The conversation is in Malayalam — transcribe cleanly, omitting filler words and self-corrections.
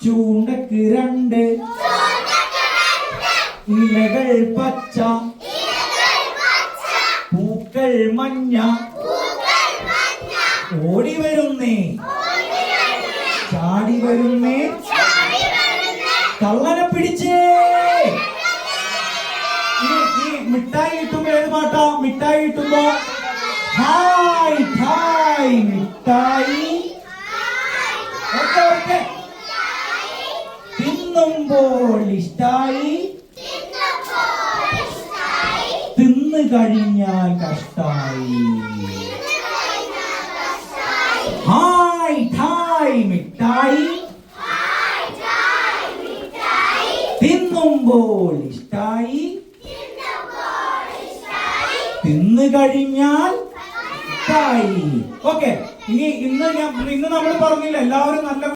ചൂണ്ടക്ക് രണ്ട് ഇലകൾ പച്ച പൂക്കൾ മഞ്ഞ ഓടി വരുന്നേ ചാടി വരുന്നേ കള്ളനെ പിടിച്ചേ. ഈ മിഠായി കിട്ടുമ്പോ ഏത് പാട്ടാ? മിഠായി കിട്ടുമ്പോ ഹായ് ഹായ് മിഠായി. Okay okay. തിന്നുമ്പോൾ ഇഷ്ടായി തിന്നു കഴിഞ്ഞാൽ കഷ്ടായി. ഹായ് ഹായ് മിഠായി തിന്നുമ്പോൾ ഇഷ്ടായി തിന്നു കഴിഞ്ഞാൽ ഇഷ്ടായി. ഓക്കെ. ഇന്ന് നമ്മൾ പറഞ്ഞില്ല എല്ലാവരും നല്ല